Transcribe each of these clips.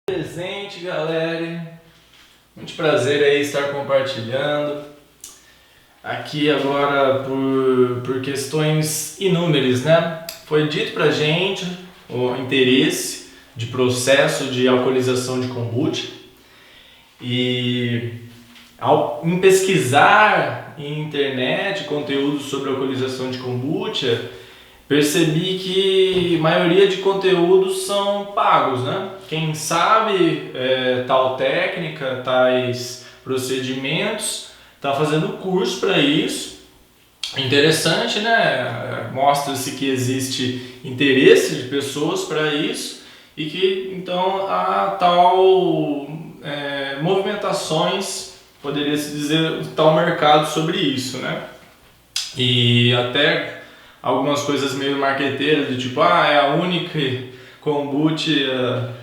Presente, galera. Muito prazer aí estar compartilhando aqui agora por questões inúmeras, né? Foi dito pra gente o interesse de processo de alcoolização de kombucha e em pesquisar em internet conteúdo sobre alcoolização de kombucha, percebi que a maioria de conteúdos são pagos, né? Quem sabe tal técnica, tais procedimentos, está fazendo curso para isso. Interessante, né? Mostra-se que existe interesse de pessoas para isso e que então há movimentações, poderia se dizer, tal mercado sobre isso, né? E até algumas coisas meio marqueteiras, do tipo, é a única kombucha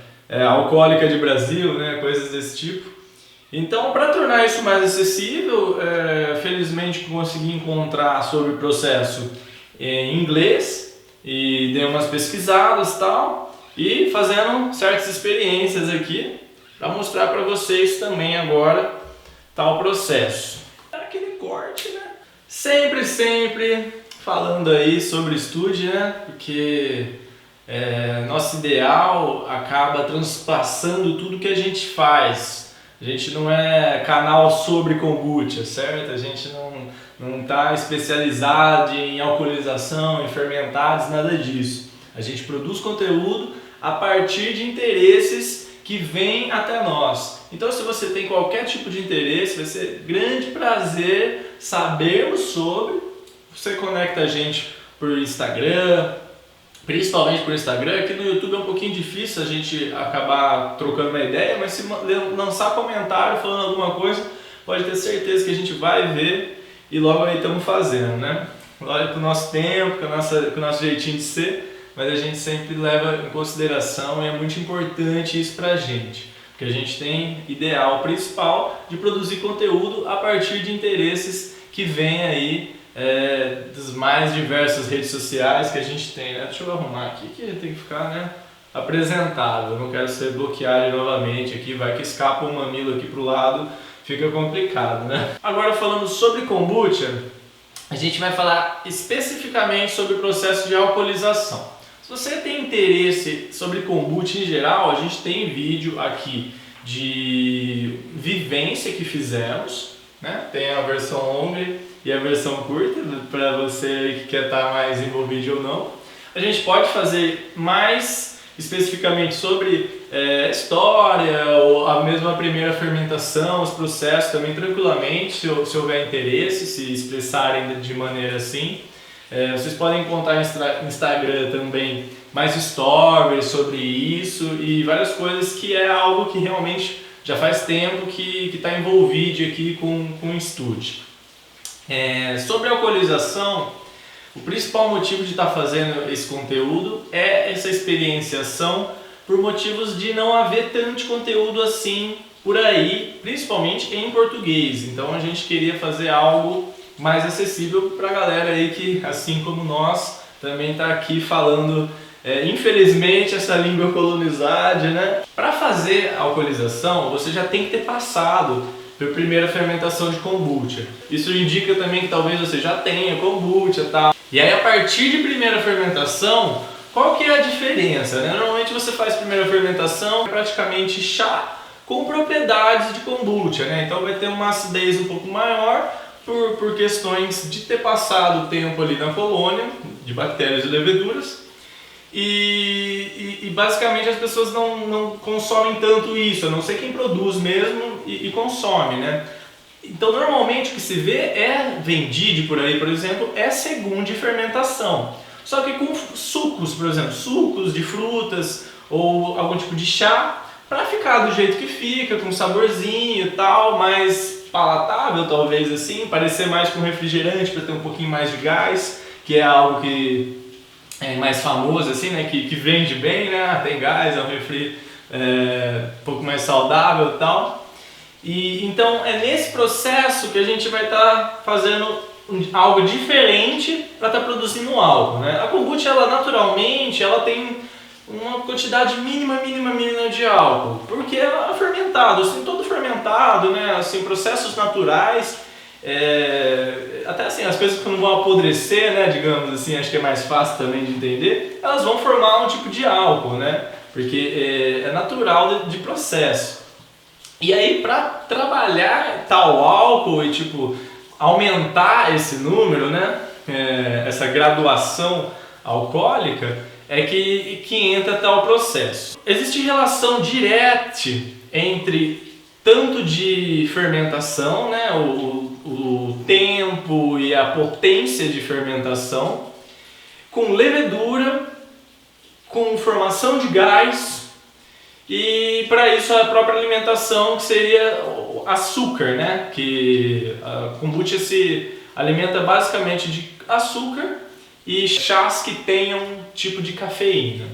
alcoólica de Brasil, né? Coisas desse tipo. Então, para tornar isso mais acessível, felizmente consegui encontrar sobre o processo em inglês e dei umas pesquisadas e tal, e fazendo certas experiências aqui para mostrar para vocês também agora tal processo. Aquele corte, né? Sempre falando aí sobre estude, né? Porque nosso ideal acaba transpassando tudo que a gente faz. A gente não é canal sobre kombucha, certo? A gente não está especializado em alcoolização, em fermentados, nada disso. A gente produz conteúdo a partir de interesses que vêm até nós. Então, se você tem qualquer tipo de interesse, vai ser grande prazer sabermos sobre. Você conecta a gente por Instagram, principalmente por Instagram. Aqui no YouTube é um pouquinho difícil a gente acabar trocando uma ideia, mas se lançar comentário falando alguma coisa, pode ter certeza que a gente vai ver e logo aí estamos fazendo, né? Olha com o nosso tempo, com o nosso jeitinho de ser, mas a gente sempre leva em consideração e é muito importante isso pra gente, porque a gente tem ideal principal de produzir conteúdo a partir de interesses que vêm aí das mais diversas redes sociais que a gente tem, né? Deixa eu arrumar aqui que tem que ficar, né, apresentável. Eu não quero ser bloqueado novamente aqui, vai que escapa um mamilo aqui pro lado, fica complicado, né? Agora falando sobre kombucha, a gente vai falar especificamente sobre o processo de alcoolização. Se você tem interesse sobre kombucha em geral, a gente tem vídeo aqui de vivência que fizemos, né? Tem a versão longa e a versão curta, para você que quer estar mais envolvido ou não. A gente pode fazer mais especificamente sobre história, ou a mesma primeira fermentação, os processos também tranquilamente, se houver interesse, se expressarem de maneira assim. Vocês podem encontrar no Instagram também mais stories sobre isso e várias coisas, que é algo que realmente já faz tempo que está envolvido aqui com o estúdio. Sobre a alcoolização, o principal motivo de estar fazendo esse conteúdo é essa experienciação por motivos de não haver tanto conteúdo assim por aí, principalmente em português. Então a gente queria fazer algo mais acessível para a galera aí que, assim como nós, também está aqui falando, infelizmente, essa língua colonizada, né? Para fazer a alcoolização, você já tem que ter passado pela primeira fermentação de kombucha. Isso indica também que talvez você já tenha kombucha e tal. E aí, a partir de primeira fermentação, qual que é a diferença, né? Normalmente você faz primeira fermentação, praticamente chá com propriedades de kombucha, né? Então vai ter uma acidez um pouco maior por questões de ter passado o tempo ali na colônia de bactérias e leveduras. E basicamente as pessoas não consomem tanto isso, a não ser quem produz mesmo e consome, né? Então normalmente o que se vê vendido por aí, por exemplo, é segunda fermentação. Só que com sucos, por exemplo, sucos de frutas ou algum tipo de chá, para ficar do jeito que fica, com saborzinho e tal, mais palatável talvez assim, parecer mais com refrigerante para ter um pouquinho mais de gás, que é algo que é mais famoso assim, né, que vende bem, né, tem gás, é um refri um pouco mais saudável e tal. E então é nesse processo que a gente vai estar fazendo algo diferente para estar produzindo álcool, né? A kombucha, ela naturalmente, ela tem uma quantidade mínima de álcool, porque é fermentado, assim, todo fermentado, né, assim, processos naturais, até assim, as coisas que não vão apodrecer, né, digamos assim, acho que é mais fácil também de entender, elas vão formar um tipo de álcool, né, porque é natural de processo. E aí, para trabalhar tal álcool e tipo aumentar esse número, né, essa graduação alcoólica, é que entra tal processo. Existe relação direta entre tanto de fermentação, né, o tempo e a potência de fermentação, com levedura, com formação de gás e para isso a própria alimentação, que seria o açúcar, né, que a kombucha se alimenta basicamente de açúcar e chás que tenham tipo de cafeína.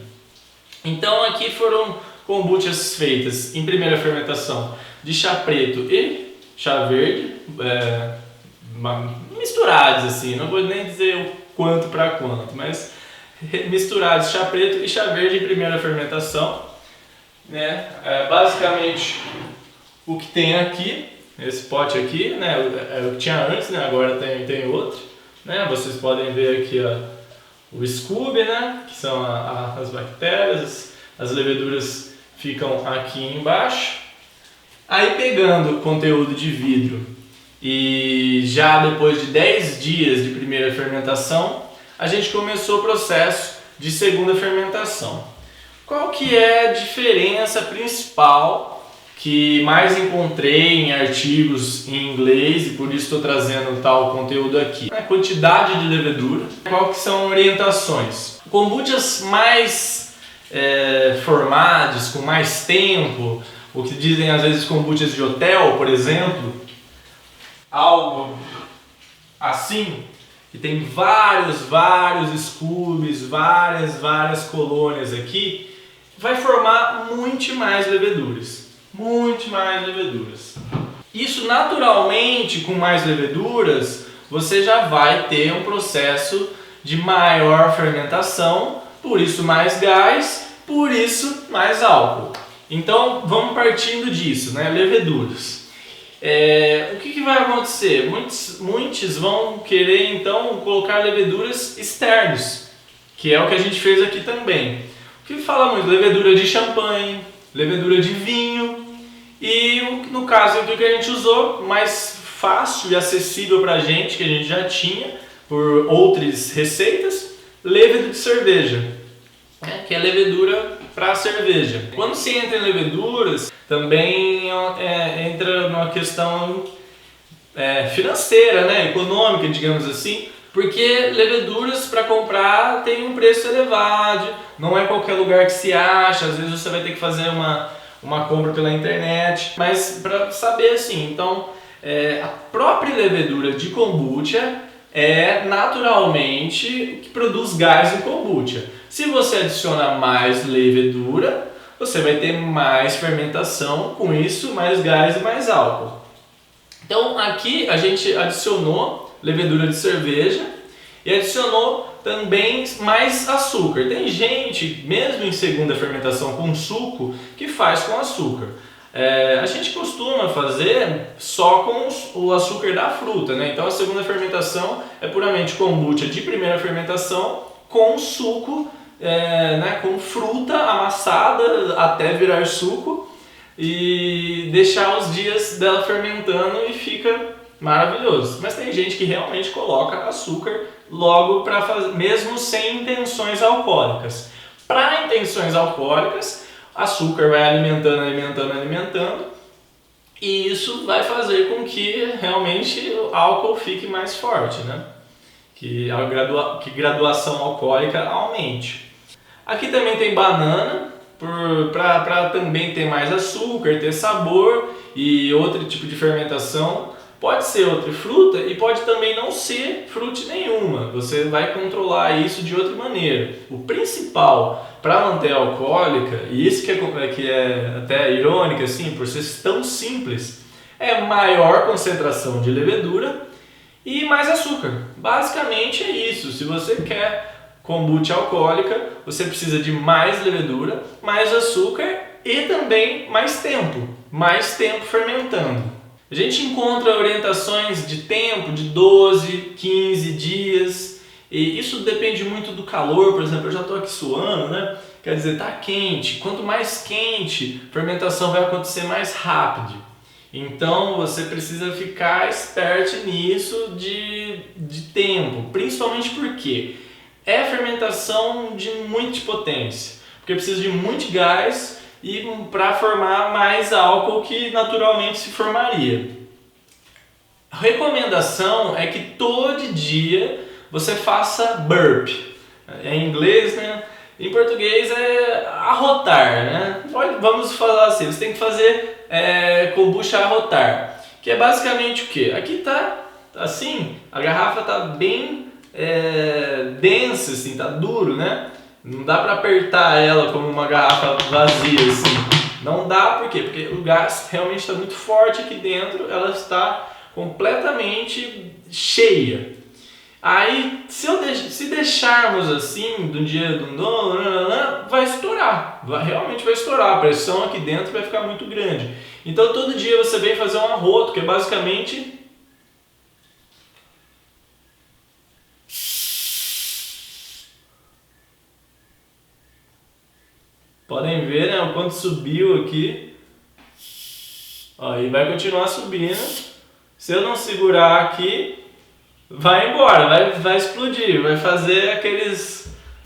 Então aqui foram kombuchas feitas em primeira fermentação de chá preto e chá verde, misturados assim, não vou nem dizer o quanto para quanto, mas misturados chá preto e chá verde em primeira fermentação, né? Basicamente o que tem aqui, esse pote aqui, né? É o que tinha antes, né? Agora tem outro, né? Vocês podem ver aqui o scooby, né? Que são as bactérias, as leveduras ficam aqui embaixo. Aí pegando o conteúdo de vidro e já depois de 10 dias de primeira fermentação, a gente começou o processo de segunda fermentação. Qual que é a diferença principal que mais encontrei em artigos em inglês e por isso estou trazendo tal conteúdo aqui? A quantidade de levedura. Qual que são orientações? Kombuchas mais formadas, com mais tempo, o que dizem às vezes kombuchas de hotel, por exemplo, algo assim, que tem vários scoobies, várias colônias aqui, vai formar muito mais leveduras. Isso naturalmente, com mais leveduras, você já vai ter um processo de maior fermentação, por isso mais gás, por isso mais álcool. Então vamos partindo disso, né? Leveduras. O que vai acontecer? Muitos vão querer então colocar leveduras externas, que é o que a gente fez aqui também. O que fala muito? Levedura de champanhe, levedura de vinho e no caso aqui que a gente usou, mais fácil e acessível para a gente, que a gente já tinha por outras receitas, levedura de cerveja, que é levedura para cerveja. Quando se entra em leveduras, também entra numa questão financeira, né, econômica, digamos assim, porque leveduras para comprar tem um preço elevado, não é qualquer lugar que se acha, às vezes você vai ter que fazer uma compra pela internet, mas para saber assim, então a própria levedura de kombucha é naturalmente o que produz gás em kombucha. Se você adiciona mais levedura, você vai ter mais fermentação, com isso mais gás e mais álcool. Então aqui a gente adicionou levedura de cerveja e adicionou também mais açúcar. Tem gente, mesmo em segunda fermentação com suco, que faz com açúcar. A gente costuma fazer só com o açúcar da fruta, né? Então a segunda fermentação é puramente kombucha de primeira fermentação com suco, né? Com fruta amassada até virar suco e deixar os dias dela fermentando e fica maravilhoso. Mas tem gente que realmente coloca açúcar logo para fazer, mesmo sem intenções alcoólicas. Para intenções alcoólicas, açúcar vai alimentando e isso vai fazer com que realmente o álcool fique mais forte, né? Que a graduação alcoólica aumente. Aqui também tem banana, para também ter mais açúcar, ter sabor e outro tipo de fermentação. Pode ser outra fruta e pode também não ser fruta nenhuma. Você vai controlar isso de outra maneira. O principal para manter a alcoólica, e isso que é até irônico assim, por ser tão simples, é maior concentração de levedura e mais açúcar. Basicamente é isso. Se você quer kombucha alcoólica, você precisa de mais levedura, mais açúcar e também mais tempo fermentando. A gente encontra orientações de tempo de 12, 15 dias, e isso depende muito do calor. Por exemplo, eu já estou aqui suando, né? Quer dizer, está quente. Quanto mais quente, a fermentação vai acontecer mais rápido. Então você precisa ficar esperto nisso de tempo, principalmente porque é fermentação de muita potência, porque precisa de muito gás e para formar mais álcool que naturalmente se formaria. A recomendação é que todo dia você faça burp. Em inglês, né? Em português é arrotar, né? Vamos falar assim, você tem que fazer kombucha arrotar, que é basicamente o que? Aqui tá assim, a garrafa tá bem densa, assim, tá duro, né? Não dá para apertar ela como uma garrafa vazia, assim. Não dá, por quê? Porque o gás realmente está muito forte aqui dentro, ela está completamente cheia. Aí, se deixarmos assim, de um dia de um dono, vai estourar, realmente vai estourar, a pressão aqui dentro vai ficar muito grande. Então todo dia você vem fazer um arroto, que é basicamente... Podem ver, né, o quanto subiu aqui. Ó, e vai continuar subindo. Se eu não segurar aqui, vai embora, vai explodir, vai fazer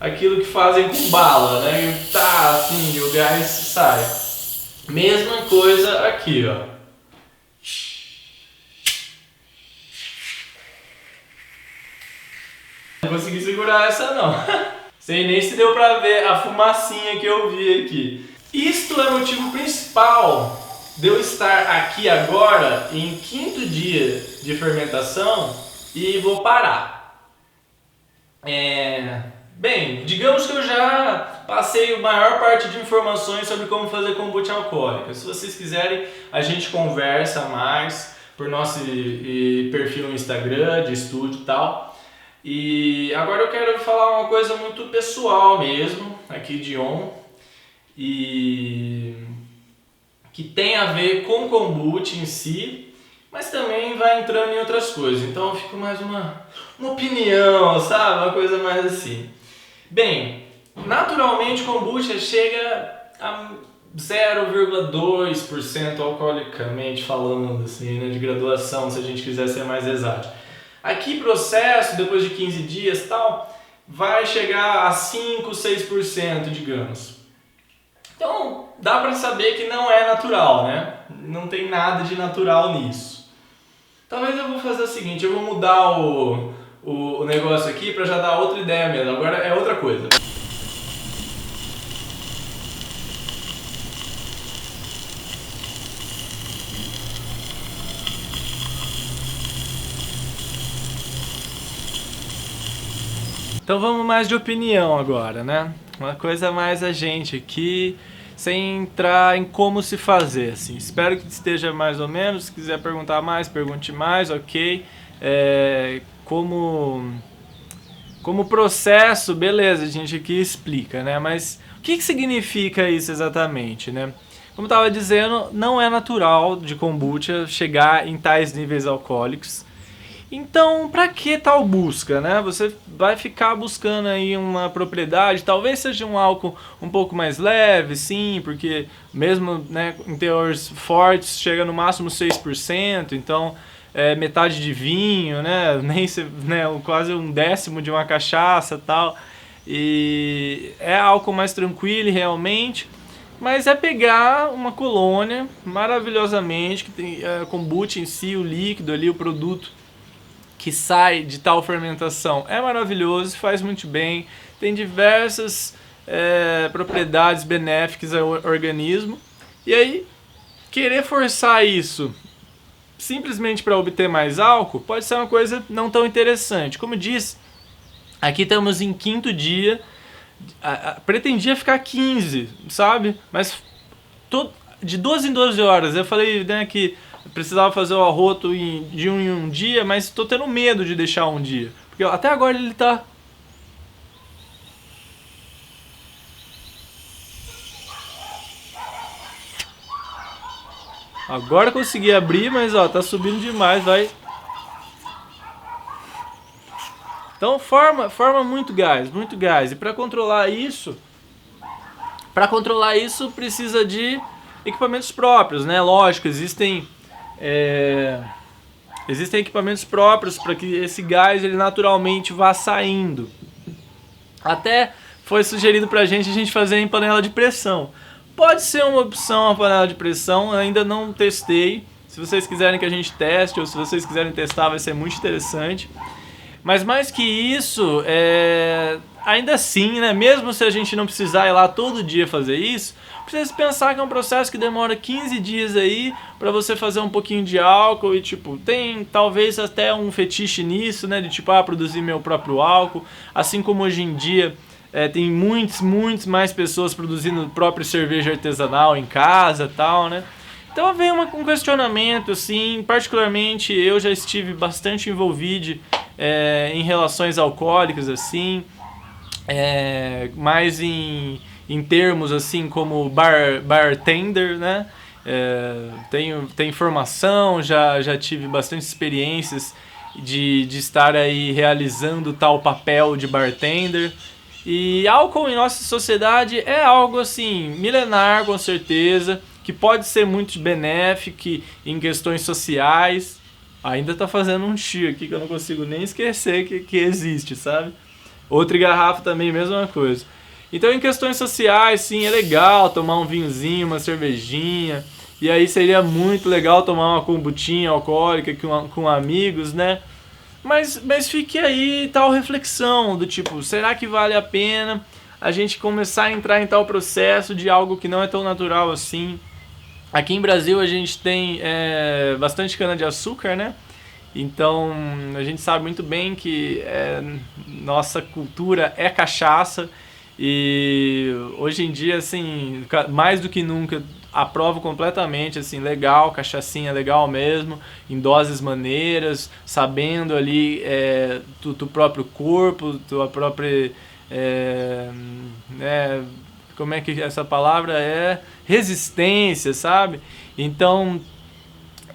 aquilo que fazem com bala, né? E tá assim, o gás sai. Mesma coisa aqui, ó. Não consegui segurar essa não. Sei nem se deu pra ver a fumacinha que eu vi aqui. Isto é o motivo principal de eu estar aqui agora em 5º dia de fermentação e vou parar. Bem, digamos que eu já passei a maior parte de informações sobre como fazer kombucha alcoólica. Se vocês quiserem, a gente conversa mais por nosso perfil no Instagram, de estúdio e tal. E agora eu quero falar uma coisa muito pessoal mesmo, aqui de On, e que tem a ver com kombucha em si, mas também vai entrando em outras coisas. Então fica mais uma opinião, sabe? Uma coisa mais assim. Bem, naturalmente kombucha chega a 0,2% alcoolicamente falando, assim, né, de graduação, se a gente quiser ser mais exato. Aqui processo, depois de 15 dias tal, vai chegar a 5, 6%, digamos. Então dá para saber que não é natural, né? Não tem nada de natural nisso. Talvez eu vou fazer o seguinte, eu vou mudar o negócio aqui para já dar outra ideia mesmo. Agora é outra coisa. Então vamos mais de opinião agora, né? Uma coisa mais a gente aqui, sem entrar em como se fazer, assim. Espero que esteja mais ou menos. Se quiser perguntar mais, pergunte mais, ok. Como processo, beleza, a gente aqui explica, né? Mas o que significa isso exatamente, né? Como eu estava dizendo, não é natural de kombucha chegar em tais níveis alcoólicos. Então, para que tal busca, né? Você vai ficar buscando aí uma propriedade, talvez seja um álcool um pouco mais leve, sim, porque mesmo, né, em teores fortes chega no máximo 6%, então é metade de vinho, né? Nem né, quase 1/10 de uma cachaça, tal. E é álcool mais tranquilo realmente, mas é pegar uma colônia maravilhosamente que tem kombucha em si, o líquido ali, o produto que sai de tal fermentação é maravilhoso, faz muito bem, tem diversas propriedades benéficas ao organismo. E aí, querer forçar isso simplesmente para obter mais álcool pode ser uma coisa não tão interessante. Como eu disse, aqui estamos em 5º dia, pretendia ficar 15, sabe? Mas de 12 em 12 horas, eu falei, né, que precisava fazer o arroto de um em um dia, mas estou tendo medo de deixar um dia. Porque até agora ele está Agora consegui abrir, mas ó, tá subindo demais, vai. Então forma muito gás, muito gás. E para controlar isso precisa de equipamentos próprios, né? Lógico, existem equipamentos próprios para que esse gás ele naturalmente vá saindo. Até foi sugerido pra gente a gente fazer em panela de pressão. Pode ser uma opção a panela de pressão, ainda não testei. Se vocês quiserem que a gente teste, ou se vocês quiserem testar, vai ser muito interessante. Mas mais que isso, ainda assim, né, mesmo se a gente não precisar ir lá todo dia fazer isso, precisa pensar que é um processo que demora 15 dias aí para você fazer um pouquinho de álcool e tipo, tem talvez até um fetiche nisso, né, de tipo, produzir meu próprio álcool, assim como hoje em dia tem muitas mais pessoas produzindo própria cerveja artesanal em casa e tal, né. Então vem um questionamento, assim, particularmente eu já estive bastante envolvido em relações alcoólicas, assim, mais em termos assim como bartender, né? Tenho formação, já tive bastante experiências de estar aí realizando tal papel de bartender. E álcool em nossa sociedade é algo assim milenar, com certeza, que pode ser muito benéfico em questões sociais. Ainda tá fazendo um chi aqui que eu não consigo nem esquecer que existe, sabe? Outra garrafa também, mesma coisa. Então, em questões sociais, sim, é legal tomar um vinhozinho, uma cervejinha. E aí seria muito legal tomar uma kombuchinha alcoólica com amigos, né? Mas fique aí tal reflexão do tipo, será que vale a pena a gente começar a entrar em tal processo de algo que não é tão natural assim? Aqui em Brasil a gente tem bastante cana-de-açúcar, né? Então a gente sabe muito bem que nossa cultura é cachaça e hoje em dia, assim, mais do que nunca, aprovo completamente, assim, legal, cachaçinha legal mesmo, em doses maneiras, sabendo ali do próprio corpo, tua própria... como é que essa palavra é? Resistência, sabe? Então...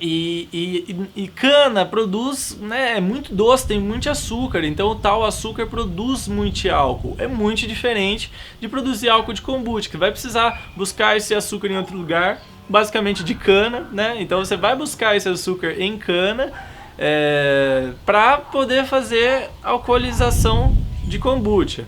E cana produz, né, é muito doce, tem muito açúcar, então o tal açúcar produz muito álcool. É muito diferente de produzir álcool de kombucha, que vai precisar buscar esse açúcar em outro lugar, basicamente de cana, né? Então você vai buscar esse açúcar em cana para poder fazer alcoolização de kombucha.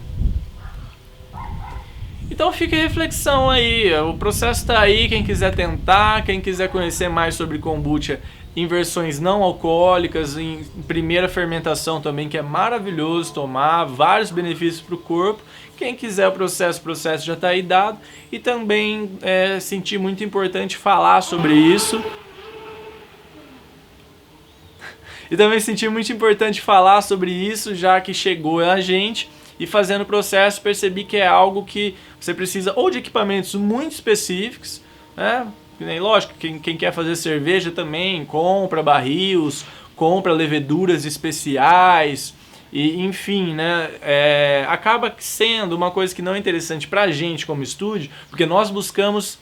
Então fica a reflexão aí, o processo está aí, quem quiser tentar, quem quiser conhecer mais sobre kombucha em versões não alcoólicas, em primeira fermentação também, que é maravilhoso tomar, vários benefícios para o corpo. Quem quiser o processo já está aí dado. E também senti muito importante falar sobre isso. Já que chegou a gente. E fazendo o processo, percebi que é algo que você precisa ou de equipamentos muito específicos, né? Lógico, quem quer fazer cerveja também compra barris, compra leveduras especiais, e enfim, né? Acaba sendo uma coisa que não é interessante pra gente como estúdio, porque nós buscamos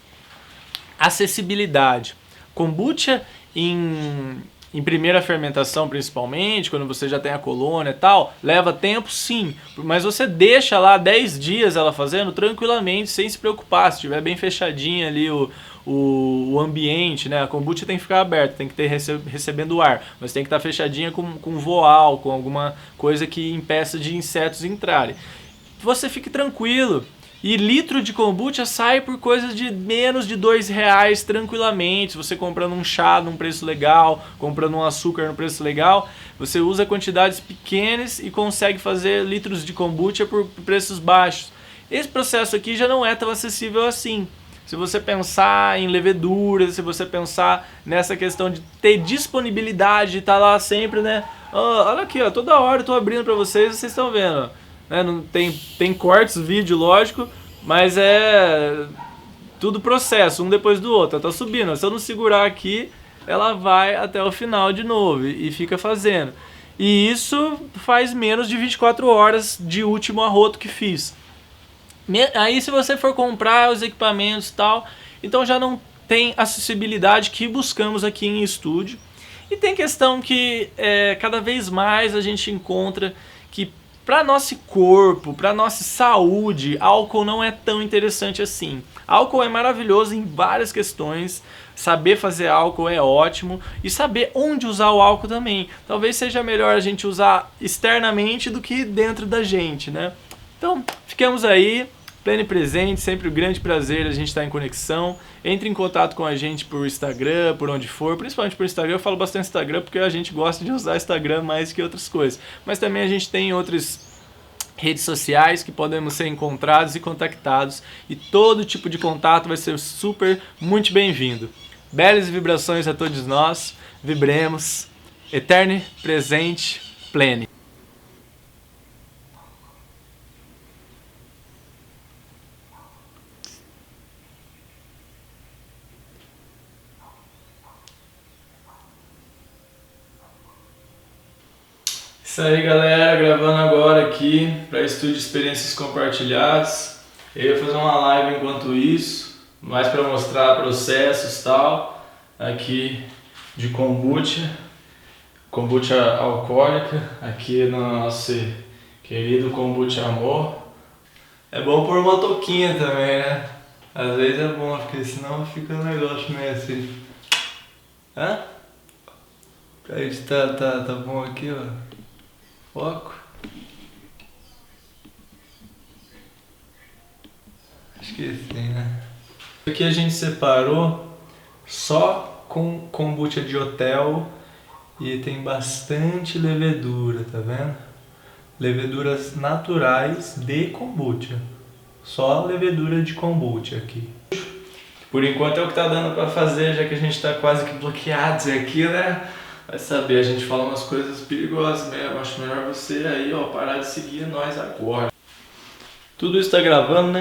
acessibilidade. Kombucha em primeira fermentação principalmente, quando você já tem a colônia e tal, leva tempo sim, mas você deixa lá 10 dias ela fazendo tranquilamente, sem se preocupar, se estiver bem fechadinha ali o ambiente, né? A kombucha tem que ficar aberta, tem que ter recebendo ar, mas tem que estar fechadinha com voal, com alguma coisa que impeça de insetos entrarem. Você fique tranquilo. E litro de kombucha sai por coisas de menos de R$2 tranquilamente. Você comprando um chá num preço legal, comprando um açúcar num preço legal, você usa quantidades pequenas e consegue fazer litros de kombucha por preços baixos. Esse processo aqui já não é tão acessível assim. Se você pensar em leveduras, se você pensar nessa questão de ter disponibilidade, de estar lá sempre, né? Olha aqui, toda hora eu tô abrindo para vocês estão vendo, né? Não tem cortes, vídeo, lógico, mas é tudo processo, um depois do outro. Ela tá subindo, se eu não segurar aqui, ela vai até o final de novo e fica fazendo. E isso faz menos de 24 horas de último arroto que fiz. Aí se você for comprar os equipamentos e tal, então já não tem acessibilidade que buscamos aqui em estúdio. E tem questão que cada vez mais a gente encontra que para nosso corpo, para nossa saúde, álcool não é tão interessante assim. Álcool é maravilhoso em várias questões, saber fazer álcool é ótimo e saber onde usar o álcool também. Talvez seja melhor a gente usar externamente do que dentro da gente, né? Então, ficamos aí. Pleno e presente, sempre um grande prazer a gente estar em conexão. Entre em contato com a gente por Instagram, por onde for, principalmente por Instagram. Eu falo bastante Instagram porque a gente gosta de usar Instagram mais que outras coisas. Mas também a gente tem outras redes sociais que podemos ser encontrados e contactados. E todo tipo de contato vai ser super, muito bem-vindo. Belas vibrações a todos nós. Vibremos. Eterno, presente, pleno. Isso aí, galera, gravando agora aqui para Estúdio Experiências Compartilhadas. Eu ia fazer uma live enquanto isso, mais para mostrar processos e tal, aqui de kombucha alcoólica, aqui no nosso querido kombucha amor. É bom pôr uma touquinha também, né? Às vezes é bom, porque senão fica um negócio meio assim. Hã? Pra editar tá bom aqui, ó. Foco. Acho que sim, né? Aqui a gente separou só com kombucha de hotel e tem bastante levedura, tá vendo? Leveduras naturais de kombucha. Só levedura de kombucha aqui. Por enquanto é o que tá dando pra fazer, já que a gente tá quase que bloqueados aqui, né? Vai saber, a gente fala umas coisas perigosas mesmo. Acho melhor você aí, ó, parar de seguir nós agora. Tudo isso tá gravando, né?